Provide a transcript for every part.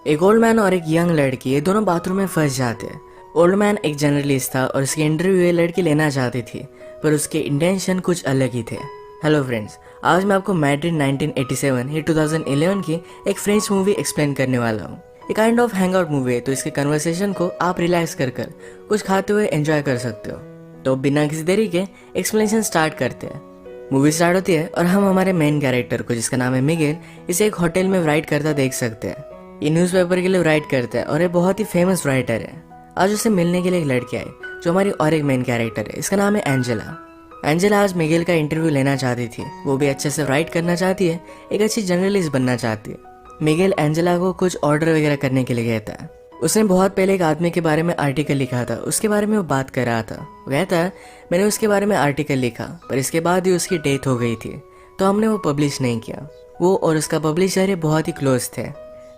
एक old man और एक यंग लड़की ये दोनों बाथरूम में फंस जाते हैं। ओल्ड मैन एक जर्नलिस्ट था और उसकी इंटरव्यू ये लड़की लेना चाहती थी, पर उसके इंटेंशन कुछ अलग ही थे। हेलो फ्रेंड्स, आज मैं आपको मैड्रिड 1987 या 2011 की एक फ्रेंच मूवी एक्सप्लेन करने वाला हूँ। ये kind of hang out movie है, तो इसके कन्वर्सेशन को आप रिलैक्स कर कुछ खाते हुए एंजॉय कर सकते हो। तो बिना किसी देरी के एक्सप्लेनेशन स्टार्ट करते हैं। मूवी स्टार्ट होती है और हम हमारे मेन कैरेक्टर को, जिसका नाम है मिगेल, इसे एक होटल में राइट करता देख सकते हैं। ये न्यूज़पेपर के लिए राइट करता है और ये बहुत ही फेमस राइटर है। आज उसे मिलने के लिए एक लड़की आई जो हमारी और एक मेन कैरेक्टर है, इसका नाम है एंजेला। एंजेला आज मिगेल का इंटरव्यू लेना चाहती थी, वो भी अच्छे से राइट करना चाहती है, एक अच्छी जर्नलिस्ट बनना चाहती है। मिगेल एंजेला को कुछ ऑर्डर वगैरह करने के लिए कहता है। उसने बहुत पहले एक आदमी के बारे में आर्टिकल लिखा था, उसके बारे में वो बात कर रहा था। वो कहता है मैंने उसके बारे में आर्टिकल लिखा, पर इसके बाद ही उसकी डेथ हो गई थी, तो हमने वो पब्लिश नहीं किया। वो और उसका पब्लिशर बहुत ही क्लोज थे।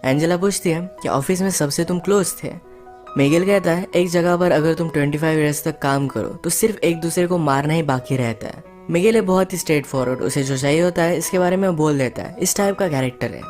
एंजेला पूछती है कि ऑफिस में सबसे तुम क्लोज थे। मिगेल कहता है एक जगह पर अगर तुम 25 ईयर्स तक काम करो तो सिर्फ एक दूसरे को मारना ही बाकी रहता है। मिगेल बहुत ही स्ट्रेट फॉरवर्ड, उसे जो चाहिए होता है इसके बारे में बोल देता है, इस टाइप का कैरेक्टर है।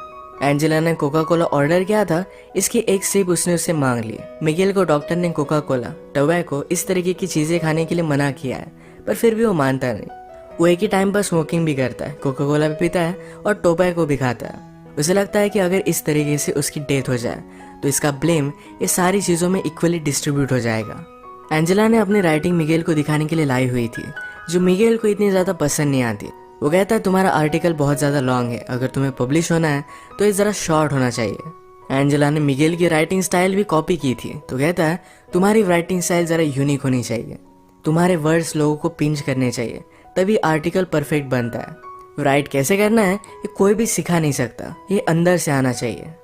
एंजेला ने कोका कोला ऑर्डर किया था, इसकी एक सिप उसने उससे मांग ली। मिगेल को डॉक्टर ने कोका कोला, टोबैको, इस तरीके की चीजें खाने के लिए मना किया है, पर फिर भी वो मानता नहीं। वो एक ही टाइम पर स्मोकिंग भी करता है, कोका कोला भी पीता है और टोबैको भी खाता है। उसे लगता है कि अगर इस तरीके से उसकी डेथ हो जाए तो इसका ब्लेम ये सारी चीज़ों में इक्वली डिस्ट्रीब्यूट हो जाएगा। एंजेला ने अपनी राइटिंग मिगेल को दिखाने के लिए लाई हुई थी, जो मिगेल को इतनी ज़्यादा पसंद नहीं आती। वो कहता है तुम्हारा आर्टिकल बहुत ज़्यादा लॉन्ग है, अगर तुम्हें पब्लिश होना है तो ये ज़रा शॉर्ट होना चाहिए। एंजेला ने मिगेल की राइटिंग स्टाइल भी कॉपी की थी, तो कहता है तुम्हारी राइटिंग स्टाइल ज़रा यूनिक होनी चाहिए, तुम्हारे वर्ड्स लोगों को पिंच करने चाहिए, तभी आर्टिकल परफेक्ट बनता है। राइट कैसे करना है ये कोई भी सिखा नहीं सकता, ये अंदर से आना चाहिए।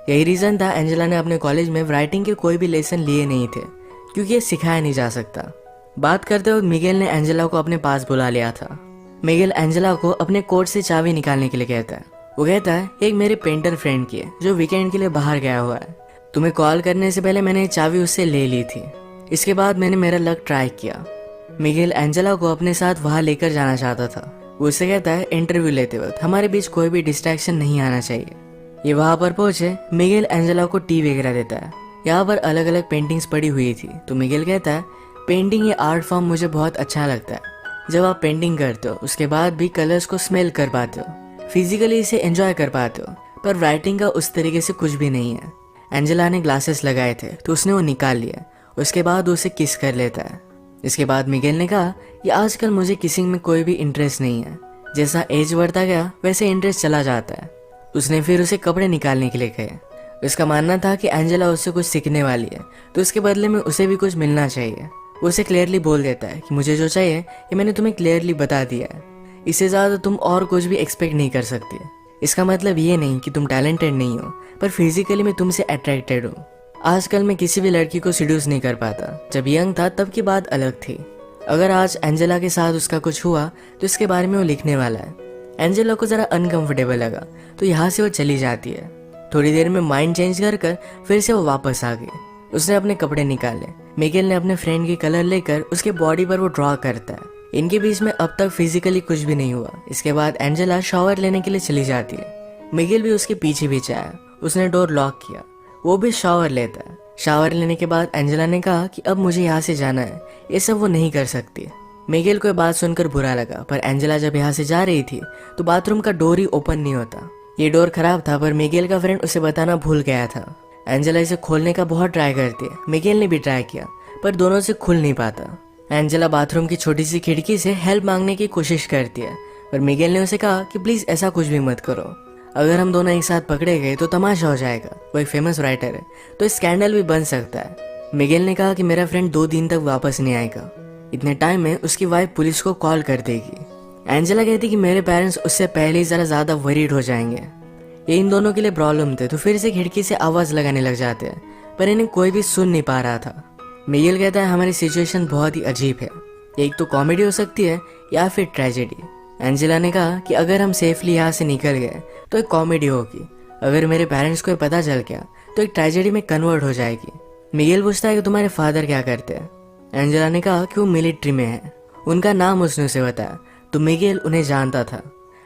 यही रीज़न था एंजेला ने अपने कॉलेज में राइटिंग के कोई भी लेसन लिए नहीं थे, क्योंकि ये सिखाया नहीं जा सकता। बात करते वक्त मिगेल ने एंजेला को अपने पास बुला लिया था। मिगेल एंजेला को अपने कोट से चाबी निकालने के लिए कहता है। वो कहता है एक मेरे पेंटर फ्रेंड की है जो वीकेंड के लिए बाहर गया हुआ है, तुम्हें कॉल करने से पहले मैंने चाबी उससे ले ली थी, इसके बाद मैंने मेरा लक ट्राई किया। मिगेल एंजेला को अपने साथ वहाँ लेकर जाना चाहता था। वो उससे कहता है इंटरव्यू लेते वक्त हमारे बीच कोई भी डिस्ट्रैक्शन नहीं आना चाहिए। ये वहाँ पर पहुंचे, मिगेल एंजेला को टी वगैरह देता है। यहाँ पर अलग अलग पेंटिंग्स पड़ी हुई थी, तो मिगेल कहता है पेंटिंग ये आर्ट फॉर्म मुझे बहुत अच्छा लगता है। जब आप पेंटिंग करते हो उसके बाद भी कलर्स को स्मेल कर पाते हो, फिजिकली इसे एंजॉय कर पाते हो, पर राइटिंग का उस तरीके से कुछ भी नहीं है। एंजेला ने ग्लासेस लगाए थे तो उसने वो निकाल लिया, उसके बाद उसे किस कर लेता है। इसके बाद मिगेल ने कहा कि आजकल मुझे किसिंग में कोई भी इंटरेस्ट नहीं है, जैसा एज बढ़ता गया वैसे इंटरेस्ट चला जाता है। उसने फिर उसे कपड़े निकालने के लिए कहे। उसका मानना था कि एंजेला उससे कुछ सीखने वाली है, तो उसके बदले में उसे भी कुछ मिलना चाहिए। वो उसे क्लियरली बोल देता है कि मुझे जो चाहिए ये मैंने तुम्हें क्लियरली बता दिया है, इससे ज़्यादा तुम और कुछ भी एक्सपेक्ट नहीं कर सकती। इसका मतलब ये नहीं कि तुम टैलेंटेड नहीं हो, पर फिजिकली मैं तुमसे अट्रैक्टेड हूँ। आजकल मैं किसी भी लड़की को सीड्यूस नहीं कर पाता, जब यंग था तब की बात अलग थी। अगर आज एंजेला के साथ उसका कुछ हुआ तो इसके बारे में वो लिखने वाला है। एंजेला को ज़रा अनकंफर्टेबल लगा तो यहाँ से वो चली जाती है। थोड़ी देर में माइंड चेंज कर फिर से वो वापस आ गई। उसने अपने कपड़े निकाले। मिगेल ने अपने फ्रेंड की कलर लेकर उसके बॉडी पर वो ड्रॉ करता है। इनके बीच में अब तक फिजिकली कुछ भी नहीं हुआ। इसके बाद एंजेला शावर लेने के लिए चली जाती है। मिगेल भी उसके पीछे पीछे आया, उसने डोर लॉक किया, वो भी शावर लेता है। शावर लेने के बाद एंजेला ने कहा कि अब मुझे यहाँ से जाना है, ये सब वो नहीं कर सकती। मिगेल को ये बात सुनकर बुरा लगा, पर एंजेला जब यहाँ से जा रही थी तो बाथरूम का डोर ही ओपन नहीं होता। ये डोर खराब था, पर मिगेल का फ्रेंड उसे बताना भूल गया था। एंजेला इसे खोलने का बहुत ट्राई करती है, मिगेल ने भी ट्राई किया, पर दोनों से खुल नहीं पाता। एंजेला बाथरूम की छोटी सी खिड़की से हेल्प मांगने की कोशिश करती है, पर मिगेल ने उसे कहा कि प्लीज ऐसा कुछ भी मत करो, अगर हम दोनों एक साथ पकड़े गए तो तमाशा हो जाएगा। वो एक फेमस राइटर है, तो स्कैंडल भी बन सकता है। मिगेल ने कहा कि मेरा फ्रेंड 2 दिन तक वापस नहीं आएगा, इतने टाइम में उसकी वाइफ पुलिस को कॉल कर देगी। एंजेला कहती कि मेरे पेरेंट्स उससे पहले ही ज़रा ज़्यादा वरीड हो जाएंगे। ये इन दोनों के लिए प्रॉब्लम थे, तो फिर से खिड़की से आवाज़ लगाने लग जाते हैं, पर इन्हें कोई भी सुन नहीं पा रहा था। मिगेल कहता है हमारी सिचुएशन बहुत ही अजीब है, एक तो कॉमेडी हो सकती है या फिर ट्रेजेडी। एंजेला ने कहा कि अगर हम सेफली यहाँ से निकल गए तो एक कॉमेडी होगी, अगर मेरे पेरेंट्स को पता चल गया तो एक ट्रेजेडी में कन्वर्ट हो जाएगी। मिगेल पूछता है कि तुम्हारे फादर क्या करते हैं। एंजेला ने कहा कि वो मिलिट्री में है, उनका नाम उसने उसे बताया, तो मिगेल उन्हें जानता था।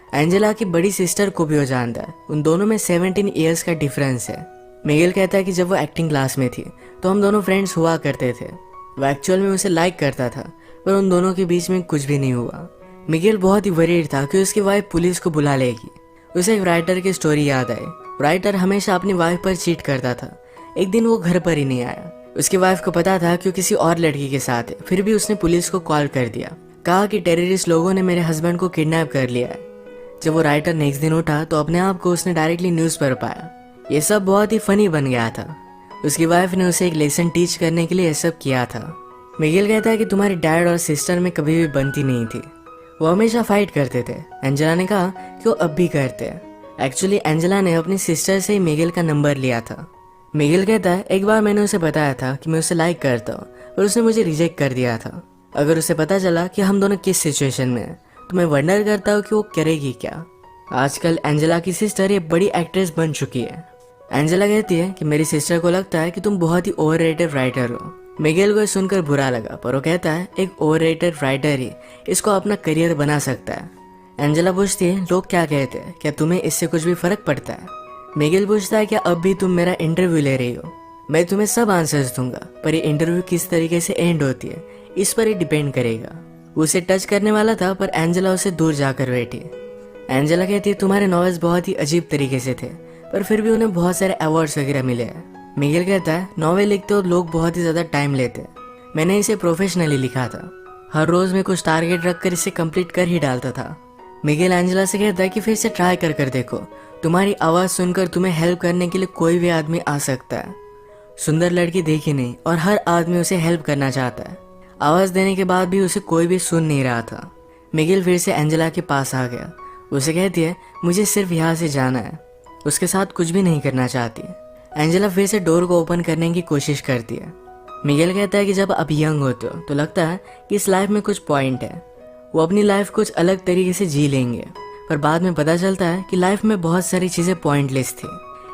एंजेला की बड़ी सिस्टर को भी वो जानता है, उन दोनों में 17 ईयर्स का डिफरेंस है। मिगेल कहता है कि जब वो एक्टिंग क्लास में थी तो हम दोनों फ्रेंड्स हुआ करते थे। वो एक्चुअल में उसे लाइक करता था, पर उन दोनों के बीच में कुछ भी नहीं हुआ। मिगेल बहुत ही वरीड था कि उसकी वाइफ पुलिस को बुला लेगी। उसे एक राइटर की स्टोरी याद आई। राइटर हमेशा अपनी वाइफ पर चीट करता था। एक दिन वो घर पर ही नहीं आया। उसकी वाइफ को पता था कि वो किसी और लड़की के साथ है, फिर भी उसने पुलिस को कॉल कर दिया। कहा कि टेररिस्ट लोगों ने मेरे हस्बैंड को किडनैप कर लिया है। जब वो राइटर नेक्स्ट दिन उठा तो अपने आप को उसने डायरेक्टली न्यूज़ पर पाया। ये सब बहुत ही फनी बन गया था। उसकी वाइफ ने उसे एक लेसन टीच करने के लिए ये सब किया था। मिगेल कहता है कि तुम्हारी डैड और सिस्टर में कभी भी बनती नहीं थी, वो हमेशा फाइट करते थे। एंजेला ने कहा कि वो अब भी करते हैं। एक्चुअली एंजेला ने अपनी सिस्टर से ही मिगेल का नंबर लिया था। मिगेल कहता है एक बार मैंने उसे बताया था कि मैं उसे लाइक करता हूँ, पर उसने मुझे रिजेक्ट कर दिया था। अगर उसे पता चला कि हम दोनों किस सिचुएशन में हैं तो मैं वंडर करता हूँ कि वो करेगी क्या। आजकल एंजेला की सिस्टर एक बड़ी एक्ट्रेस बन चुकी है। एंजेला कहती है कि मेरी सिस्टर को लगता है कि तुम बहुत ही ओवररेटेड राइटर हो। मिगेल को सुनकर बुरा लगा, पर वो कहता है एक ओवररेटेड राइटर ही इसको अपना करियर बना सकता है। एंजेला पूछती है लोग क्या कहते हैं, क्या तुम्हें इससे कुछ भी फर्क पड़ता है। मिगेल पूछता है क्या अब भी तुम मेरा इंटरव्यू ले रही हो। मैं तुम्हें सब आंसर्स दूंगा, पर ये इंटरव्यू किस तरीके से एंड होती है इस पर ही डिपेंड करेगा। उसे टच करने वाला था, पर एंजेला उसे दूर जाकर बैठी। एंजेला कहती है तुम्हारे नॉवेल्स बहुत ही अजीब तरीके से थे, पर फिर भी उन्हें बहुत सारे अवार्ड्स वगैरह मिले हैं। मिगेल कहता है नॉवेल लिखते हो लोग बहुत ही ज़्यादा टाइम लेते हैं, मैंने इसे प्रोफेशनली लिखा था। हर रोज़ मैं कुछ टारगेट रखकर इसे कंप्लीट कर ही डालता था। मिगेल एंजेला से कहता है कि फिर से ट्राई कर देखो, तुम्हारी आवाज़ सुनकर तुम्हें हेल्प करने के लिए कोई भी आदमी आ सकता है। सुंदर लड़की देखी नहीं और हर आदमी उसे हेल्प करना चाहता है। आवाज़ देने के बाद भी उसे कोई भी सुन नहीं रहा था। मिगेल फिर से एंजेला के पास आ गया। उसे कहती है मुझे सिर्फ यहाँ से जाना है, उसके साथ कुछ भी नहीं करना चाहती। एंजेला फिर से डोर को ओपन करने की कोशिश करती है। मिगेल कहता है कि जब आप यंग होते हो तो लगता है कि इस लाइफ में कुछ पॉइंट है, वो अपनी लाइफ कुछ अलग तरीके से जी लेंगे, पर बाद में पता चलता है कि लाइफ में बहुत सारी चीज़ें पॉइंटलेस थी,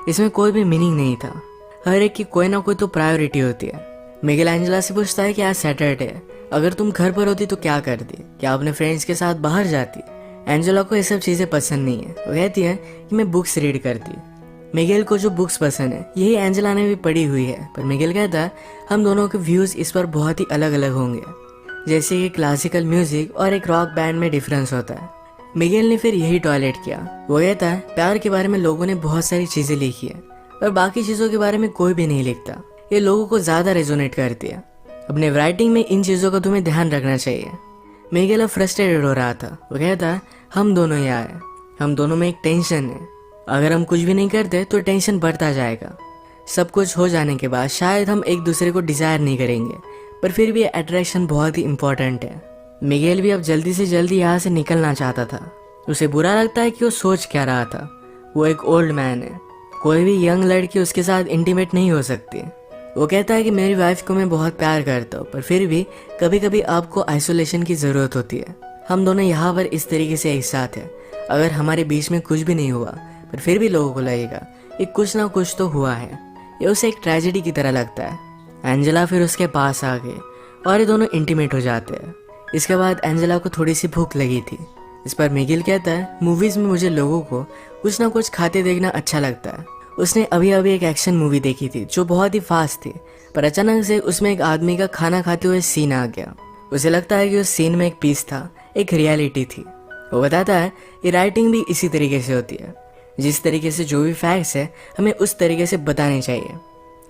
इसमें कोई भी मीनिंग नहीं था। हर एक की कोई ना कोई तो प्रायोरिटी होती है। मिगेल एंजेला से पूछता है कि आज सैटरडे है, अगर तुम घर पर होती तो क्या करती, क्या अपने फ्रेंड्स के साथ बाहर जाती। एंजेला को ये सब चीज़ें पसंद नहीं है। वो कहती है कि मैं बुक्स रीड करती। मिगेल को जो बुक्स पसंद है यही एंजेला ने भी पढ़ी हुई है, पर मिगेल कहता है हम दोनों के व्यूज़ इस पर बहुत ही अलग अलग होंगे, जैसे कि क्लासिकल म्यूजिक और एक रॉक बैंड में डिफरेंस होता है। मिगेल ने फिर यही टॉयलेट किया। वो कहता है प्यार के बारे में लोगों ने बहुत सारी चीज़ें लिखी है, पर बाकी चीज़ों के बारे में कोई भी नहीं लिखता, ये लोगों को ज़्यादा रेजोनेट करती है। अपने राइटिंग में इन चीज़ों का तुम्हें ध्यान रखना चाहिए। मिगेल अब फ्रस्ट्रेटेड हो रहा था। वो कहता है हम दोनों यहाँ हैं, हम दोनों में एक टेंशन है, अगर हम कुछ भी नहीं करते तो टेंशन बढ़ता जाएगा। सब कुछ हो जाने के बाद शायद हम एक दूसरे को डिज़ायर नहीं करेंगे, पर फिर भी अट्रैक्शन बहुत ही इम्पोर्टेंट है। मिगेल भी अब जल्दी से जल्दी यहाँ से निकलना चाहता था। उसे बुरा लगता है कि वो सोच क्या रहा था। वो एक ओल्ड मैन है, कोई भी यंग लड़की उसके साथ इंटीमेट नहीं हो सकती। वो कहता है कि मेरी वाइफ को मैं बहुत प्यार करता हूँ, पर फिर भी कभी कभी आपको आइसोलेशन की ज़रूरत होती है। हम दोनों यहाँ पर इस तरीके से एक साथ हैं, अगर हमारे बीच में कुछ भी नहीं हुआ पर फिर भी लोगों को लगेगा कि कुछ ना कुछ तो हुआ है। ये उसे एक ट्रेजेडी की तरह लगता है। एंजेला फिर उसके पास आ गई और ये दोनों इंटीमेट हो जाते हैं। इसके बाद एंजेला को थोड़ी सी भूख लगी थी। इस पर मिगेल कहता है मूवीज़ में मुझे लोगों को कुछ ना कुछ खाते देखना अच्छा लगता है। उसने अभी अभी एक एक्शन मूवी देखी थी जो बहुत ही फास्ट थी, पर अचानक से उसमें एक आदमी का खाना खाते हुए सीन आ गया। उसे लगता है कि उस सीन में एक पीस था, एक रियलिटी थी। वो बताता है कि राइटिंग भी इसी तरीके से होती है, जिस तरीके से जो भी फैक्ट्स है हमें उस तरीके से बताने चाहिए।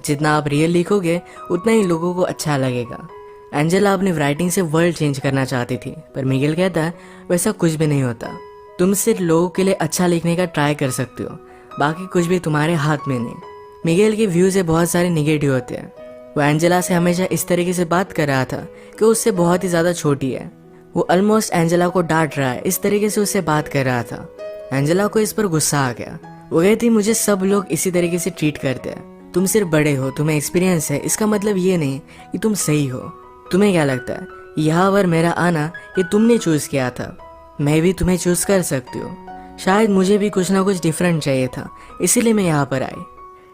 जितना आप रियल लिखोगे उतना ही लोगों को अच्छा लगेगा। एंजेला अपनी राइटिंग से वर्ल्ड चेंज करना चाहती थी, पर मिगेल कहता है वैसा कुछ भी नहीं होता। तुम सिर्फ लोगों के लिए अच्छा लिखने का ट्राई कर सकते हो, बाकी कुछ भी तुम्हारे हाथ में नहीं। मिगेल के व्यूज़ से बहुत सारे निगेटिव होते हैं। वो एंजेला से हमेशा इस तरीके से बात कर रहा था कि उससे बहुत ही ज़्यादा छोटी है। वो ऑलमोस्ट एंजेला को डांट रहा है, इस तरीके से उससे बात कर रहा था। एंजेला को इस पर गुस्सा आ गया। वो कहती मुझे सब लोग इसी तरीके से ट्रीट करते हैं, तुम सिर्फ बड़े हो, तुम्हें एक्सपीरियंस है, इसका मतलब ये नहीं कि तुम सही हो। तुम्हें क्या लगता है यहाँ पर मेरा आना ये तुमने चूज़ किया था? मैं भी तुम्हें चूज़ कर सकती हूँ। शायद मुझे भी कुछ ना कुछ डिफरेंट चाहिए था, इसीलिए मैं यहाँ पर आई।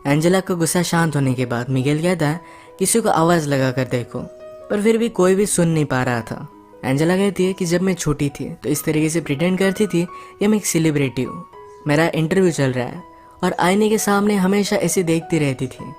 एंजेला का गुस्सा शांत होने के बाद मिगेल कहता है किसी को आवाज़ लगा कर देखो, पर फिर भी कोई भी सुन नहीं पा रहा था। एंजेला कहती है कि जब मैं छोटी थी तो इस तरीके से प्रिटेंड करती थी कि मैं एक सेलिब्रिटी हूँ, मेरा इंटरव्यू चल रहा है और आईने के सामने हमेशा ऐसे देखती रहती थी।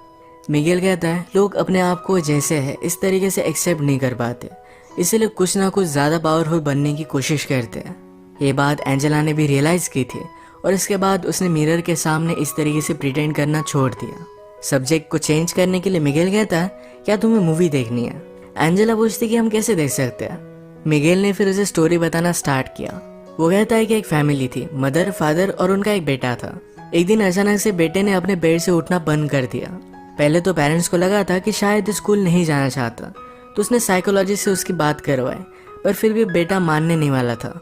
मिगेल कहता है लोग अपने आप को जैसे है इस तरीके से एक्सेप्ट नहीं कर पाते, इसीलिए कुछ ना कुछ ज़्यादा पावरफुल बनने की कोशिश करते हैं। ये बात एंजेला ने भी रियलाइज़ की थी और इसके बाद उसने मिरर के सामने इस तरीके से प्रिटेंड करना छोड़ दिया। सब्जेक्ट को चेंज करने के लिए मिगेल कहता है क्या तुम्हें मूवी देखनी है? एंजेला पूछती कि हम कैसे देख सकते हैं। मिगेल ने फिर उसे स्टोरी बताना स्टार्ट किया। वो कहता है कि एक फैमिली थी, मदर, फादर और उनका एक बेटा था। एक दिन अचानक से बेटे ने अपने बेड से उठना बंद कर दिया। पहले तो पेरेंट्स को लगा था कि शायद स्कूल नहीं जाना चाहता, तो उसने साइकोलॉजिस्ट से उसकी बात करवाई, पर फिर भी बेटा मानने नहीं वाला था।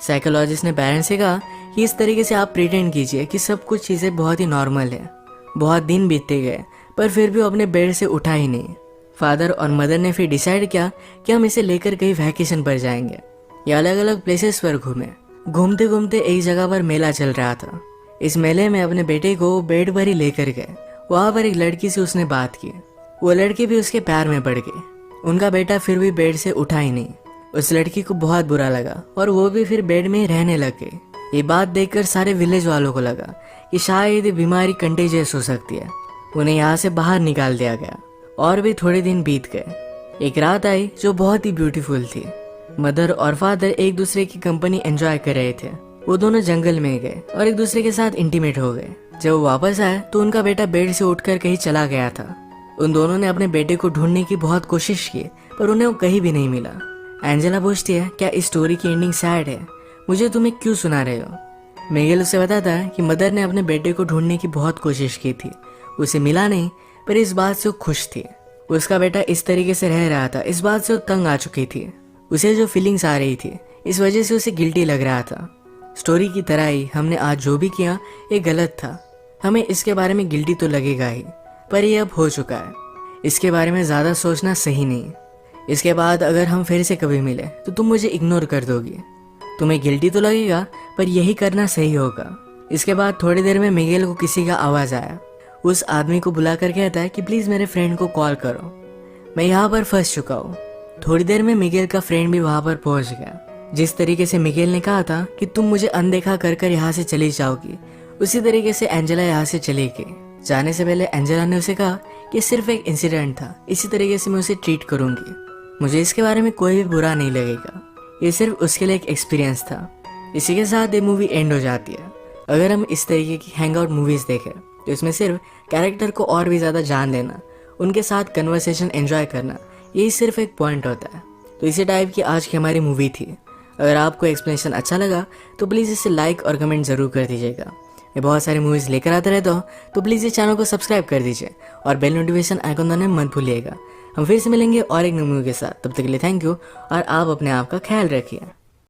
साइकोलॉजिस्ट ने पेरेंट्स से कहा कि इस तरीके से आप प्रिटेंड कीजिए कि सब कुछ चीज़ें बहुत ही नॉर्मल है। बहुत दिन बीतते गए पर फिर भी वो अपने बेड से उठा ही नहीं। फादर और मदर ने फिर डिसाइड किया कि हम इसे लेकर कहीं वैकेशन पर जाएंगे। ये अलग अलग प्लेसेस पर घूमे। घूमते घूमते एक जगह पर मेला चल रहा था। इस मेले में अपने बेटे को बेड पर ही लेकर गए। वहाँ पर एक लड़की से उसने बात की। वो लड़की भी उसके प्यार में पड़ गई। उनका बेटा फिर भी बेड से उठा ही नहीं। उस लड़की को बहुत बुरा लगा और वो भी फिर बेड में ही रहने लग गई। ये बात देखकर सारे विलेज वालों को लगा कि शायद ये बीमारी कंटेजियस हो सकती है। उन्हें यहाँ से बाहर निकाल दिया गया और भी थोड़े दिन बीत गए। एक रात आई जो बहुत ही ब्यूटीफुल थी। मदर और फादर एक दूसरे की कंपनी एंजॉय कर रहे थे। वो दोनों जंगल में गए और एक दूसरे के साथ इंटीमेट हो गए। जब वो वापस आए तो उनका बेटा बेड से उठकर कहीं चला गया था। उन दोनों ने अपने बेटे को ढूंढने की बहुत कोशिश की पर उन्हें वो कहीं भी नहीं मिला। एंजेला पूछती है क्या इस स्टोरी की एंडिंग सैड है? मुझे तुम्हें क्यों सुना रहे हो? मिगेल उसे बताता है कि मदर ने अपने बेटे को ढूंढने की बहुत कोशिश की थी, उसे मिला नहीं, पर इस बात से वो खुश थी। उसका बेटा इस तरीके से रह रहा था, इस बात से वो तंग आ चुकी थी। उसे जो फीलिंग्स आ रही थी इस वजह से उसे गिल्टी लग रहा था। स्टोरी की तरह ही हमने आज जो भी किया ये गलत था। हमें इसके बारे में गिल्टी तो लगेगा ही, पर ये अब हो चुका है। इसके बारे में ज़्यादा सोचना सही नहीं। इसके बाद अगर हम फिर से कभी मिले तो तुम मुझे इग्नोर कर दोगी। तुम्हें गिल्टी तो लगेगा पर यही करना सही होगा। इसके बाद थोड़ी देर में मिगेल को किसी का आवाज़ आया। उस आदमी को बुलाकर कहता है कि प्लीज़ मेरे फ्रेंड को कॉल करो, मैं यहाँ पर फंस चुका हूँ। थोड़ी देर में मिगेल का फ्रेंड भी वहाँ पर पहुँच गया। जिस तरीके से मिगेल ने कहा था कि तुम मुझे अनदेखा कर कर यहाँ से चली जाओगी, उसी तरीके से एंजेला यहाँ से चली गई। जाने से पहले एंजेला ने उसे कहा कि सिर्फ एक इंसिडेंट था, इसी तरीके से मैं उसे ट्रीट करूँगी। मुझे इसके बारे में कोई भी बुरा नहीं लगेगा। ये सिर्फ उसके लिए एक एक्सपीरियंस था। इसी के साथ ये मूवी एंड हो जाती है। अगर हम इस तरीके की हैंग आउट मूवीज़ देखें तो इसमें सिर्फ कैरेक्टर को और भी ज़्यादा जान देना, उनके साथ कन्वर्सेशन एंजॉय करना, यही सिर्फ एक पॉइंट होता है। तो इसी टाइप की आज की हमारी मूवी थी। अगर आपको एक्सप्लेनेशन अच्छा लगा तो प्लीज़ इसे लाइक और कमेंट ज़रूर कर दीजिएगा। मैं बहुत सारी मूवीज़ लेकर आता रहता हूँ, तो प्लीज़ इस चैनल को सब्सक्राइब कर दीजिए और बेल नोटिफिकेशन आइकन दबाना मत भूलिएगा। हम फिर से मिलेंगे और एक नई मूवी के साथ। तब तक के लिए थैंक यू और आप अपने आप का ख्याल रखिए।